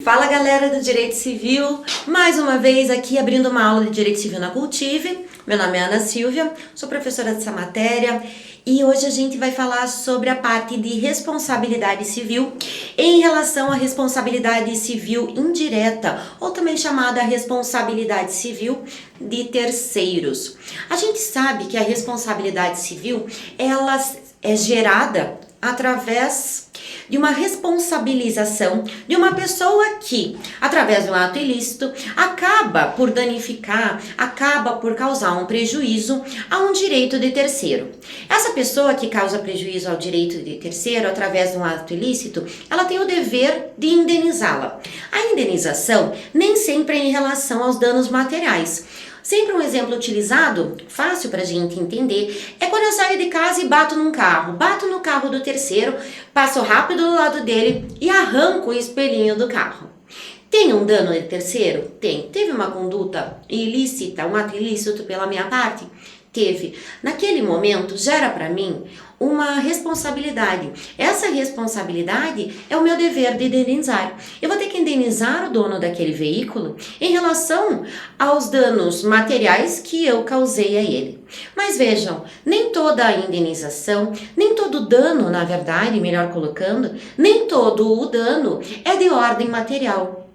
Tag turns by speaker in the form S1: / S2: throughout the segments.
S1: Fala galera do Direito Civil, mais uma vez aqui abrindo uma aula de Direito Civil na Cultive. Meu nome é Ana Silvia, sou professora dessa matéria e hoje a gente vai falar sobre a parte de responsabilidade civil em relação à responsabilidade civil indireta, ou também chamada responsabilidade civil de terceiros. A gente sabe que a responsabilidade civil, ela é gerada através de uma responsabilização de uma pessoa que, através de um ato ilícito, acaba por danificar, acaba por causar um prejuízo a um direito de terceiro. Essa pessoa que causa prejuízo ao direito de terceiro através de um ato ilícito, ela tem o dever de indenizá-la. A indenização nem sempre é em relação aos danos materiais. Sempre um exemplo utilizado, fácil para a gente entender, é quando eu saio de casa e bato no carro do terceiro, passo rápido do lado dele e arranco o espelhinho do carro. Tem um dano de terceiro? Tem. Teve uma conduta ilícita, um ato ilícito pela minha parte? Teve. Naquele momento, gera para mim uma responsabilidade. Essa responsabilidade é o meu dever de indenizar. Eu vou ter que indenizar o dono daquele veículo em relação aos danos materiais que eu causei a ele. Mas vejam, nem toda a indenização, nem todo dano, na verdade, melhor colocando, nem todo o dano é de ordem material.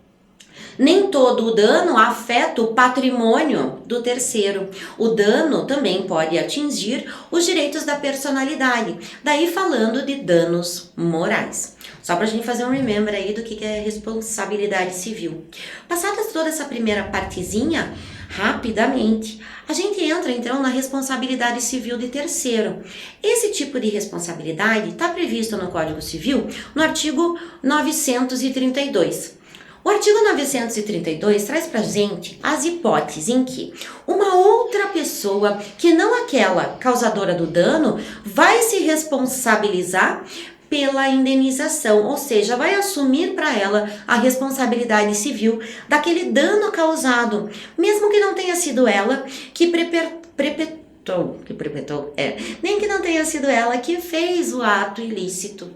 S1: Nem todo o dano afeta o patrimônio do terceiro. O dano também pode atingir os direitos da personalidade, daí falando de danos morais. Só para a gente fazer um remember aí do que é responsabilidade civil. Passada toda essa primeira partezinha, rapidamente, a gente entra então na responsabilidade civil de terceiro. Esse tipo de responsabilidade está previsto no Código Civil no artigo 932. O artigo 932 traz pra gente as hipóteses em que uma outra pessoa, que não aquela causadora do dano, vai se responsabilizar pela indenização, ou seja, vai assumir para ela a responsabilidade civil daquele dano causado, mesmo que não tenha sido ela que nem que não tenha sido ela que fez o ato ilícito.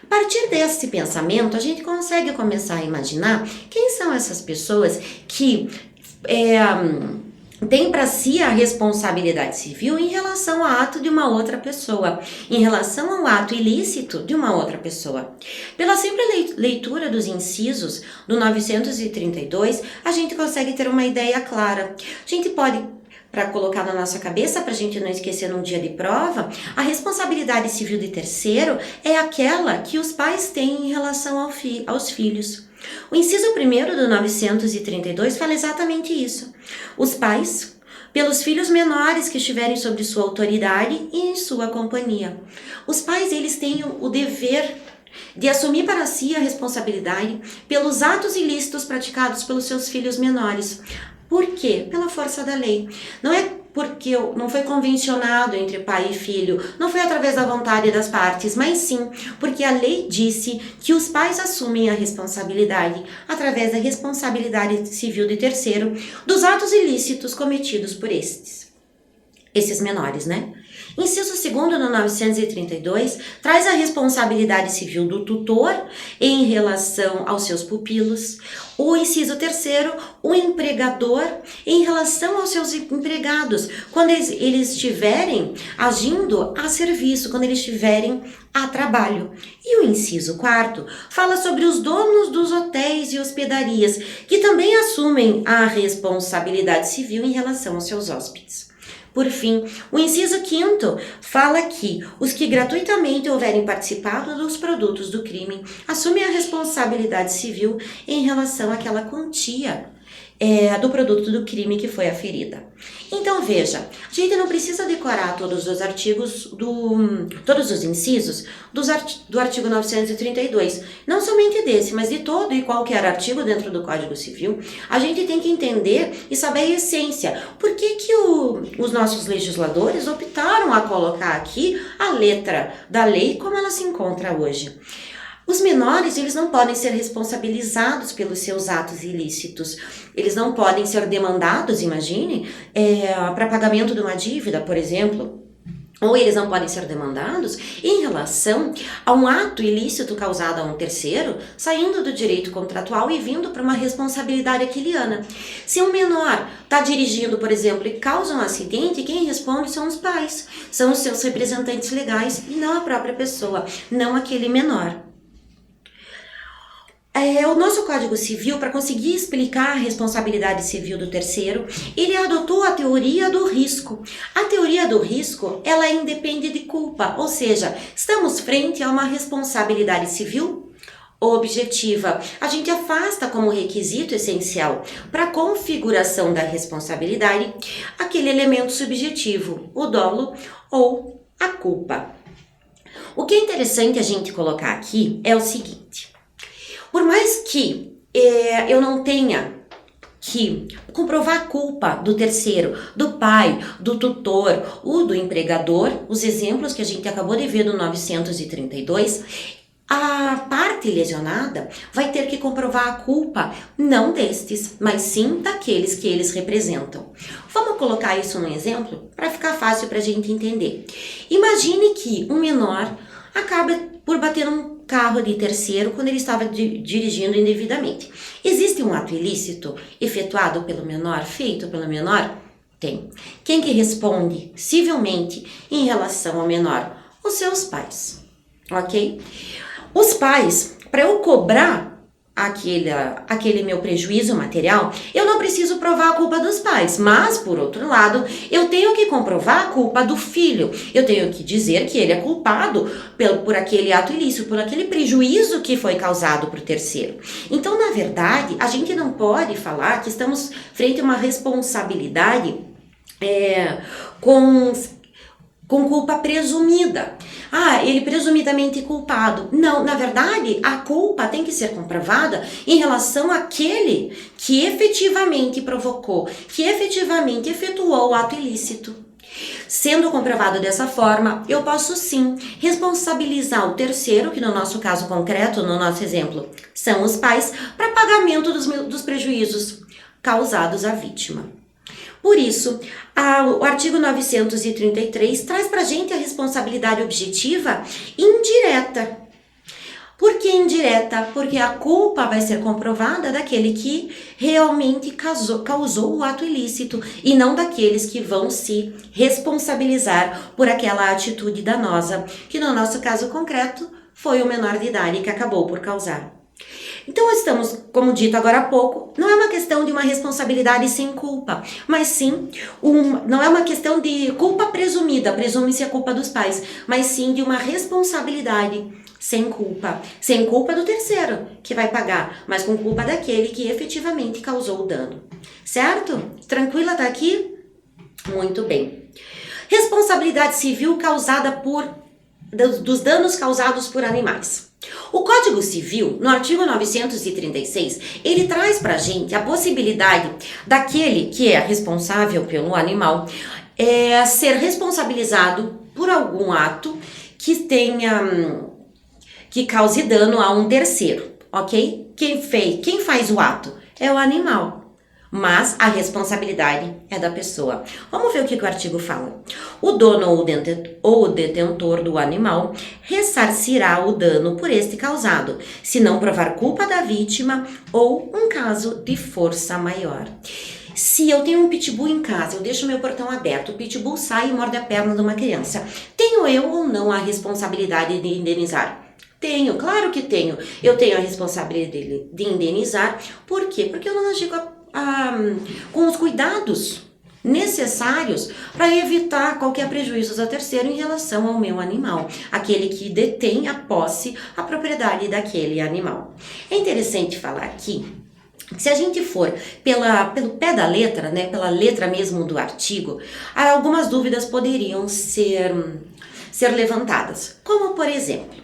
S1: A partir desse pensamento, a gente consegue começar a imaginar quem são essas pessoas que têm para si a responsabilidade civil em relação ao ato de uma outra pessoa, em relação ao ato ilícito de uma outra pessoa. Pela simples leitura dos incisos do 932, a gente consegue ter uma ideia clara. A gente pode, para colocar na nossa cabeça, para a gente não esquecer num dia de prova, a responsabilidade civil de terceiro é aquela que os pais têm em relação aos filhos. O inciso 1º do 932 fala exatamente isso. Os pais, pelos filhos menores que estiverem sob sua autoridade e em sua companhia. Os pais, eles têm o dever de assumir para si a responsabilidade pelos atos ilícitos praticados pelos seus filhos menores. Por quê? Pela força da lei. Não é porque não foi convencionado entre pai e filho, não foi através da vontade das partes, mas sim porque a lei disse que os pais assumem a responsabilidade através da responsabilidade civil de terceiro dos atos ilícitos cometidos por esses menores, né? Inciso 2º do 932 traz a responsabilidade civil do tutor em relação aos seus pupilos. O inciso 3º, o empregador em relação aos seus empregados, quando eles estiverem agindo a serviço, quando eles estiverem a trabalho. E o inciso 4º fala sobre os donos dos hotéis e hospedarias, que também assumem a responsabilidade civil em relação aos seus hóspedes. Por fim, o inciso 5º fala que os que gratuitamente houverem participado dos produtos do crime assumem a responsabilidade civil em relação àquela quantia do produto do crime que foi aferida. Então veja, a gente não precisa decorar todos os artigos, todos os incisos do artigo 932, não somente desse, mas de todo e qualquer artigo dentro do Código Civil. A gente tem que entender e saber a essência. Por que os nossos legisladores optaram a colocar aqui a letra da lei como ela se encontra hoje? Os menores, eles não podem ser responsabilizados pelos seus atos ilícitos. Eles não podem ser demandados, imagine, para pagamento de uma dívida, por exemplo, ou eles não podem ser demandados em relação a um ato ilícito causado a um terceiro, saindo do direito contratual e vindo para uma responsabilidade aquiliana. Se um menor está dirigindo, por exemplo, e causa um acidente, quem responde são os pais, são os seus representantes legais e não a própria pessoa, não aquele menor. O nosso Código Civil, para conseguir explicar a responsabilidade civil do terceiro, ele adotou a teoria do risco. A teoria do risco, ela independe de culpa, ou seja, estamos frente a uma responsabilidade civil objetiva. A gente afasta como requisito essencial para a configuração da responsabilidade aquele elemento subjetivo, o dolo ou a culpa. O que é interessante a gente colocar aqui é o seguinte: por mais que eu não tenha que comprovar a culpa do terceiro, do pai, do tutor ou do empregador, os exemplos que a gente acabou de ver do 932, a parte lesionada vai ter que comprovar a culpa não destes, mas sim daqueles que eles representam. Vamos colocar isso num exemplo para ficar fácil para a gente entender. Imagine que um menor acaba por bater um carro de terceiro quando ele estava dirigindo indevidamente. Existe um ato ilícito efetuado pelo menor, feito pelo menor? Tem. Quem que responde civilmente em relação ao menor? Os seus pais, ok? Os pais, para eu cobrar aquele meu prejuízo material, eu não preciso provar a culpa dos pais, mas, por outro lado, eu tenho que comprovar a culpa do filho, eu tenho que dizer que ele é culpado por aquele ato ilícito, por aquele prejuízo que foi causado por terceiro. Então, na verdade, a gente não pode falar que estamos frente a uma responsabilidade com culpa presumida. Ele presumidamente culpado. Não, na verdade, a culpa tem que ser comprovada em relação àquele que efetivamente provocou, que efetivamente efetuou o ato ilícito. Sendo comprovado dessa forma, eu posso sim responsabilizar o terceiro, que no nosso caso concreto, no nosso exemplo, são os pais, para pagamento dos prejuízos causados à vítima. Por isso, o artigo 933 traz para a gente a responsabilidade objetiva indireta. Por que indireta? Porque a culpa vai ser comprovada daquele que realmente causou o ato ilícito e não daqueles que vão se responsabilizar por aquela atitude danosa, que no nosso caso concreto foi o menor de idade que acabou por causar. Então estamos, como dito agora há pouco, não é uma questão de uma responsabilidade sem culpa, mas sim, não é uma questão de culpa presumida, presume-se a culpa dos pais, mas sim de uma responsabilidade sem culpa do terceiro que vai pagar, mas com culpa daquele que efetivamente causou o dano. Certo? Tranquila até aqui? Muito bem. Responsabilidade civil causada dos danos causados por animais. O Código Civil, no artigo 936, ele traz pra gente a possibilidade daquele que é responsável pelo animal ser responsabilizado por algum ato que cause dano a um terceiro, ok? Quem faz o ato é o animal, mas a responsabilidade é da pessoa. Vamos ver o que o artigo fala. O dono ou o detentor do animal ressarcirá o dano por este causado, se não provar culpa da vítima ou um caso de força maior. Se eu tenho um pitbull em casa, eu deixo meu portão aberto, o pitbull sai e morde a perna de uma criança, tenho eu ou não a responsabilidade de indenizar? Tenho, claro que tenho. Eu tenho a responsabilidade de indenizar. Por quê? Porque eu não agi com os cuidados necessários para evitar qualquer prejuízo a terceiro em relação ao meu animal, aquele que detém a posse, a propriedade daquele animal. É interessante falar aqui, se a gente for pelo pé da letra, né, pela letra mesmo do artigo, algumas dúvidas poderiam ser levantadas, como por exemplo,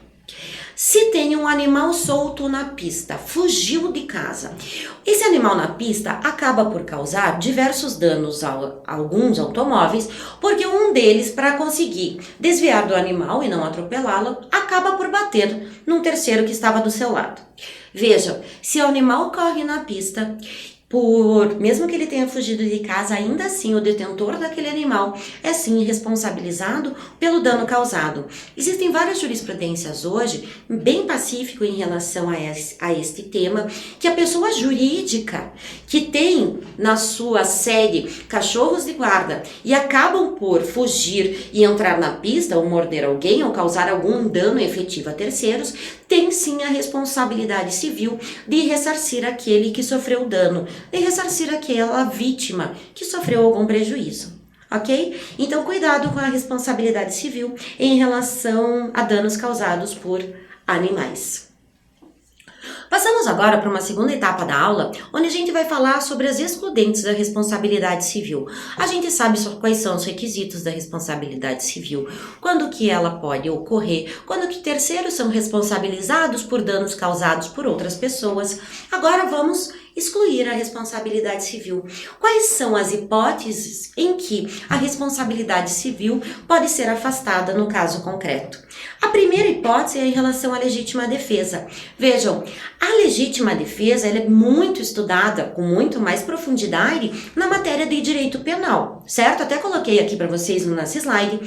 S1: se tem um animal solto na pista, fugiu de casa. Esse animal na pista acaba por causar diversos danos a alguns automóveis, porque um deles, para conseguir desviar do animal e não atropelá-lo, acaba por bater num terceiro que estava do seu lado. Vejam, se o animal corre na pista mesmo que ele tenha fugido de casa, ainda assim o detentor daquele animal é sim responsabilizado pelo dano causado. Existem várias jurisprudências hoje, bem pacífico em relação a este tema, que a pessoa jurídica que tem na sua sede cachorros de guarda e acabam por fugir e entrar na pista ou morder alguém ou causar algum dano efetivo a terceiros, tem sim a responsabilidade civil de ressarcir aquele que sofreu o dano, de ressarcir aquela vítima que sofreu algum prejuízo, ok? Então, cuidado com a responsabilidade civil em relação a danos causados por animais. Passamos agora para uma segunda etapa da aula, onde a gente vai falar sobre as excludentes da responsabilidade civil. A gente sabe quais são os requisitos da responsabilidade civil, quando que ela pode ocorrer, quando que terceiros são responsabilizados por danos causados por outras pessoas. Agora vamos excluir a responsabilidade civil. Quais são as hipóteses em que a responsabilidade civil pode ser afastada no caso concreto? A primeira hipótese é em relação à legítima defesa. Vejam, a legítima defesa ela é muito estudada, com muito mais profundidade, na matéria de direito penal, certo? Até coloquei aqui para vocês nesse slide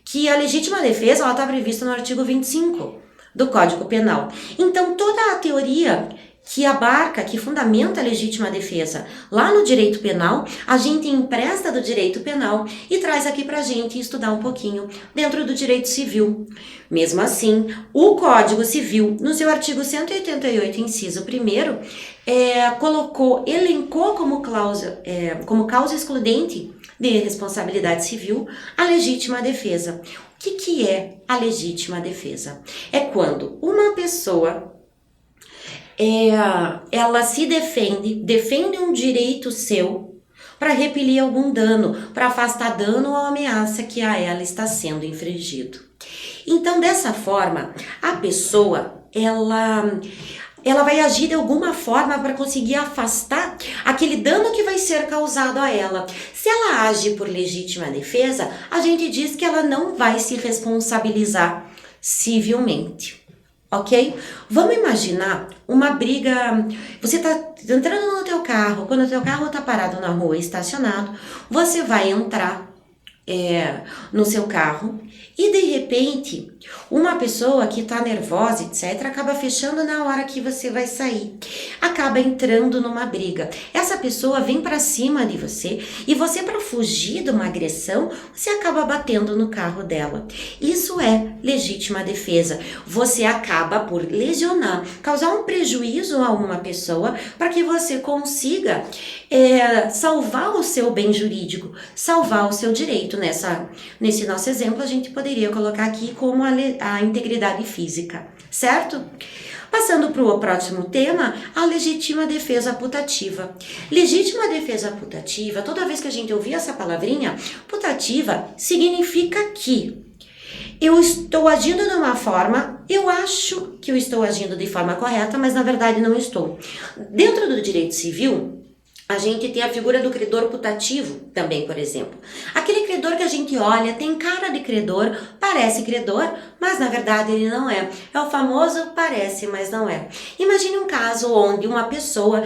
S1: que a legítima defesa está prevista no artigo 25 do Código Penal. Então, toda a teoria que abarca, que fundamenta a legítima defesa lá no direito penal, a gente empresta do direito penal e traz aqui pra gente estudar um pouquinho dentro do direito civil. Mesmo assim, o Código Civil, no seu artigo 188, inciso 1º, elencou como causa excludente de responsabilidade civil a legítima defesa. O que é a legítima defesa? É quando uma pessoa ela se defende um direito seu para repelir algum dano, para afastar dano ou ameaça que a ela está sendo infringido. Então, dessa forma, a pessoa, ela vai agir de alguma forma para conseguir afastar aquele dano que vai ser causado a ela. Se ela age por legítima defesa, a gente diz que ela não vai se responsabilizar civilmente. Ok? Vamos imaginar uma briga, você está entrando no teu carro, quando o teu carro está parado na rua, estacionado, você vai entrar no seu carro e de repente uma pessoa que está nervosa, etc, acaba fechando na hora que você vai sair, acaba entrando numa briga. Essa pessoa vem para cima de você e você, para fugir de uma agressão, você acaba batendo no carro dela. Isso é legítima defesa. Você acaba por lesionar, causar um prejuízo a uma pessoa para que você consiga salvar o seu bem jurídico, salvar o seu direito. Nesse nosso exemplo, a gente poderia colocar aqui como a integridade física, certo? Passando para o próximo tema, a legítima defesa putativa. Legítima defesa putativa, toda vez que a gente ouvir essa palavrinha, putativa significa que eu estou agindo de uma forma, eu acho que eu estou agindo de forma correta, mas na verdade não estou. Dentro do direito civil, a gente tem a figura do credor putativo também, por exemplo. Aquele credor que a gente olha, tem cara de credor, parece credor, mas na verdade ele não é. É o famoso parece, mas não é. Imagine um caso onde uma pessoa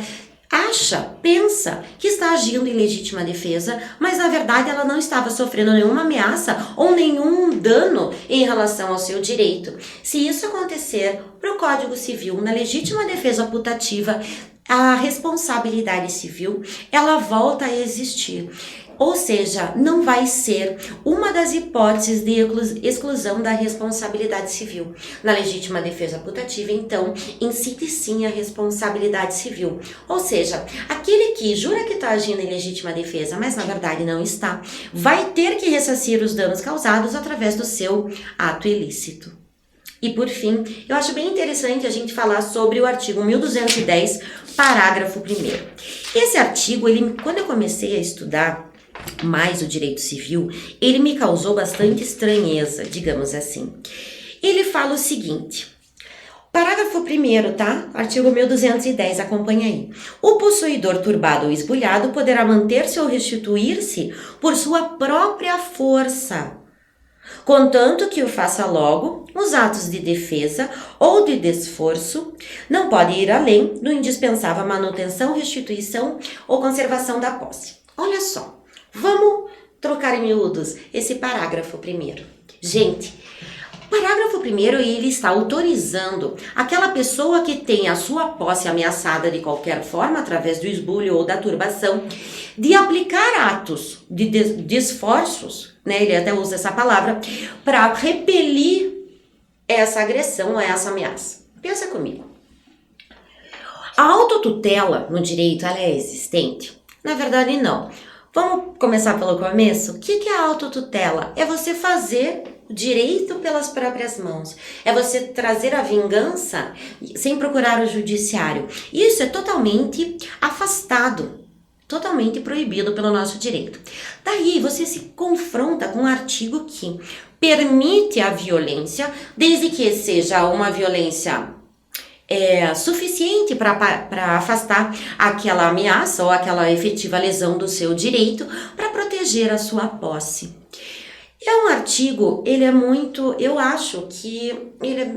S1: pensa que está agindo em legítima defesa, mas na verdade ela não estava sofrendo nenhuma ameaça ou nenhum dano em relação ao seu direito. Se isso acontecer para o Código Civil, na legítima defesa putativa, a responsabilidade civil, ela volta a existir. Ou seja, não vai ser uma das hipóteses de exclusão da responsabilidade civil. Na legítima defesa putativa, então, incide sim a responsabilidade civil. Ou seja, aquele que jura que está agindo em legítima defesa, mas na verdade não está, vai ter que ressarcir os danos causados através do seu ato ilícito. E por fim, eu acho bem interessante a gente falar sobre o artigo 1210, parágrafo 1º. Esse artigo, quando eu comecei a estudar mais o direito civil, ele me causou bastante estranheza, digamos assim. Ele fala o seguinte, parágrafo 1º, tá? Artigo 1210, acompanha aí. O possuidor turbado ou esbulhado poderá manter-se ou restituir-se por sua própria força, contanto que o faça logo, usando os atos de defesa ou de desforço não podem ir além do indispensável à manutenção, restituição ou conservação da posse. Olha só, vamos trocar em miúdos esse parágrafo primeiro. Gente, o parágrafo primeiro, ele está autorizando aquela pessoa que tem a sua posse ameaçada de qualquer forma, através do esbulho ou da turbação, de aplicar atos de esforços, né? Ele até usa essa palavra, para repelir essa agressão ou essa ameaça. Pensa comigo. A autotutela no direito, ela é existente? Na verdade, não. Vamos começar pelo começo? O que é a autotutela? É você fazer o direito pelas próprias mãos. É você trazer a vingança sem procurar o judiciário. Isso é totalmente afastado, totalmente proibido pelo nosso direito. Daí você se confronta com um artigo que permite a violência, desde que seja uma violência suficiente para afastar aquela ameaça ou aquela efetiva lesão do seu direito, para proteger a sua posse. É um artigo, ele é muito, eu acho que ele é,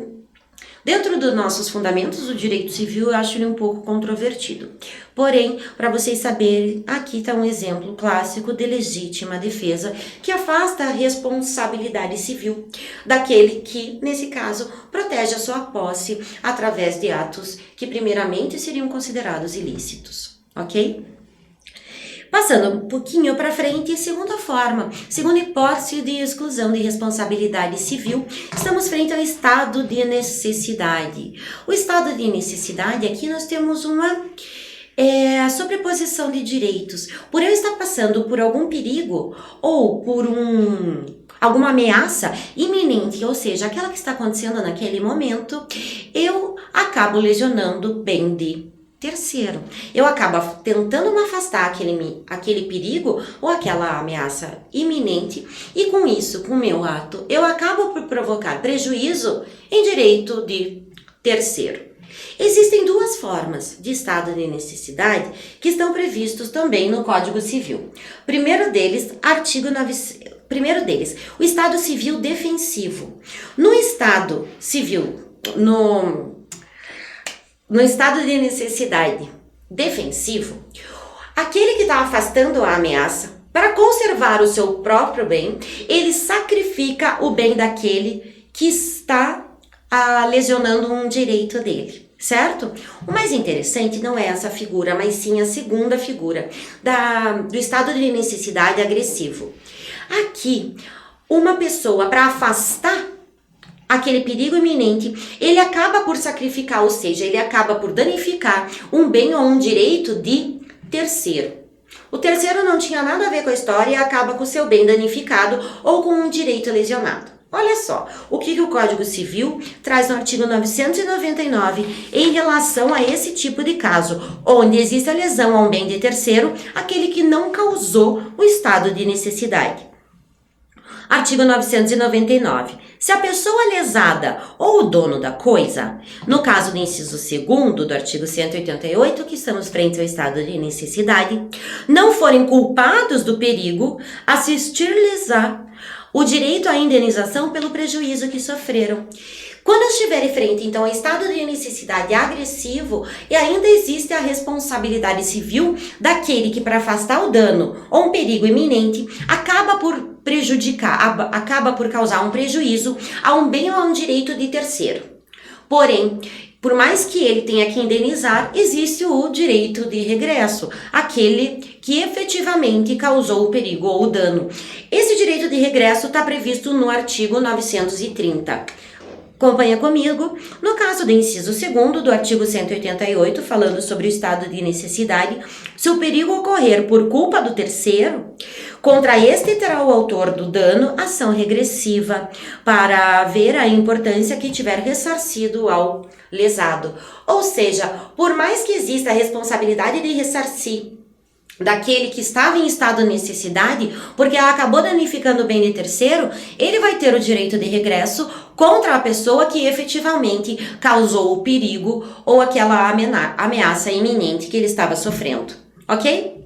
S1: dentro dos nossos fundamentos do direito civil, eu acho ele um pouco controvertido. Porém, para vocês saberem, aqui está um exemplo clássico de legítima defesa que afasta a responsabilidade civil daquele que, nesse caso, protege a sua posse através de atos que primeiramente seriam considerados ilícitos, ok? Passando um pouquinho para frente, segunda forma, segunda hipótese de exclusão de responsabilidade civil, estamos frente ao estado de necessidade. O estado de necessidade, aqui nós temos uma sobreposição de direitos. Por eu estar passando por algum perigo ou por alguma ameaça iminente, ou seja, aquela que está acontecendo naquele momento, eu acabo lesionando bem de terceiro. Eu acabo tentando me afastar aquele perigo ou aquela ameaça iminente e com isso, com o meu ato, eu acabo por provocar prejuízo em direito de terceiro. Existem duas formas de estado de necessidade que estão previstos também no Código Civil. Primeiro deles, o estado civil defensivo. No estado civil, no estado de necessidade defensivo, aquele que está afastando a ameaça, para conservar o seu próprio bem, ele sacrifica o bem daquele que está lesionando um direito dele, certo? O mais interessante não é essa figura, mas sim a segunda figura do estado de necessidade agressivo. Aqui, uma pessoa, para afastar aquele perigo iminente, ele acaba por sacrificar, ou seja, ele acaba por danificar um bem ou um direito de terceiro. O terceiro não tinha nada a ver com a história e acaba com o seu bem danificado ou com um direito lesionado. Olha só, o que o Código Civil traz no artigo 999 em relação a esse tipo de caso, onde existe a lesão a um bem de terceiro, aquele que não causou o estado de necessidade. Artigo 999. Se a pessoa lesada ou o dono da coisa, no caso do inciso 2º do artigo 188, que estamos frente ao estado de necessidade, não forem culpados do perigo, assistir-lhes-á o direito à indenização pelo prejuízo que sofreram. Quando estiver frente, então, ao estado de necessidade agressivo, e ainda existe a responsabilidade civil daquele que, para afastar o dano ou um perigo iminente, acaba por prejudicar, acaba por causar um prejuízo a um bem ou a um direito de terceiro. Porém, por mais que ele tenha que indenizar, existe o direito de regresso, aquele que efetivamente causou o perigo ou o dano. Esse direito de regresso está previsto no artigo 930. Acompanha comigo, no caso do inciso 2º do artigo 188, falando sobre o estado de necessidade, se o perigo ocorrer por culpa do terceiro, contra este terá o autor do dano ação regressiva, para ver a importância que tiver ressarcido ao lesado. Ou seja, por mais que exista a responsabilidade de ressarcir daquele que estava em estado de necessidade, porque ela acabou danificando o bem de terceiro, ele vai ter o direito de regresso contra a pessoa que efetivamente causou o perigo ou aquela ameaça iminente que ele estava sofrendo, ok?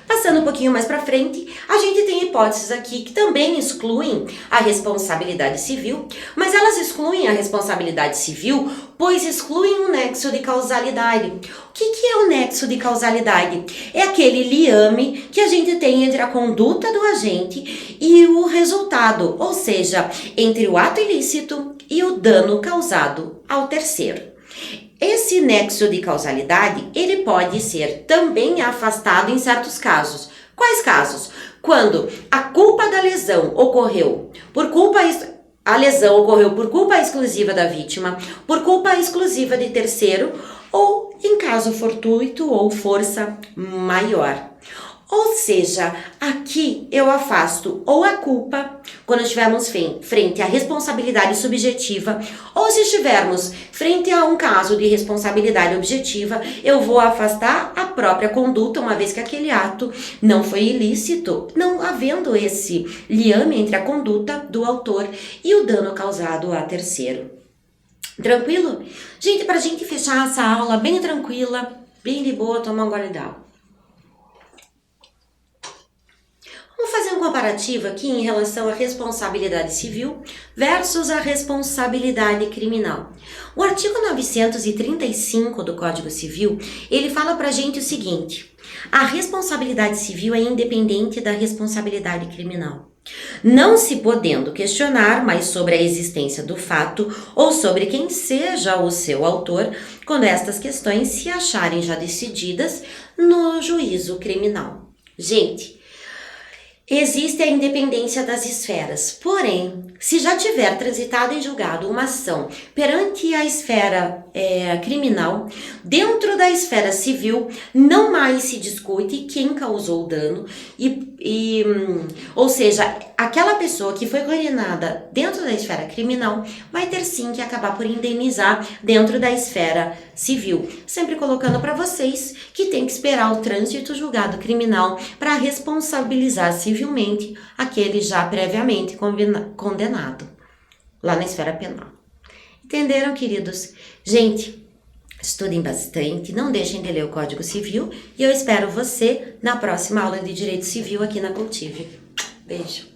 S1: Passando um pouquinho mais para frente, a gente tem hipóteses aqui que também excluem a responsabilidade civil, mas elas excluem a responsabilidade civil, pois excluem o nexo de causalidade. O que é o nexo de causalidade? É aquele liame que a gente tem entre a conduta do agente e o resultado, ou seja, entre o ato ilícito e o dano causado ao terceiro. Esse nexo de causalidade, ele pode ser também afastado em certos casos. Quais casos? Quando a culpa da lesão ocorreu por culpa exclusiva da vítima, por culpa exclusiva de terceiro, ou em caso fortuito ou força maior. Ou seja, aqui eu afasto ou a culpa, quando estivermos frente à responsabilidade subjetiva, ou se estivermos frente a um caso de responsabilidade objetiva, eu vou afastar a própria conduta, uma vez que aquele ato não foi ilícito, não havendo esse liame entre a conduta do autor e o dano causado a terceiro. Tranquilo? Gente, pra gente fechar essa aula bem tranquila, bem de boa, tomar um gole d'água. Vamos fazer um comparativo aqui em relação à responsabilidade civil versus a responsabilidade criminal. O artigo 935 do Código Civil, ele fala pra gente o seguinte: a responsabilidade civil é independente da responsabilidade criminal, não se podendo questionar mais sobre a existência do fato ou sobre quem seja o seu autor, quando estas questões se acharem já decididas no juízo criminal. Gente, existe a independência das esferas, porém, se já tiver transitado em julgado uma ação perante a esfera criminal, dentro da esfera civil, não mais se discute quem causou o dano, ou seja, aquela pessoa que foi condenada dentro da esfera criminal vai ter sim que acabar por indenizar dentro da esfera civil, sempre colocando para vocês que tem que esperar o trânsito julgado criminal para responsabilizar civilmente aquele já previamente condenado lá na esfera penal. Entenderam, queridos? Gente, estudem bastante, não deixem de ler o Código Civil e eu espero você na próxima aula de Direito Civil aqui na Cultive. Beijo!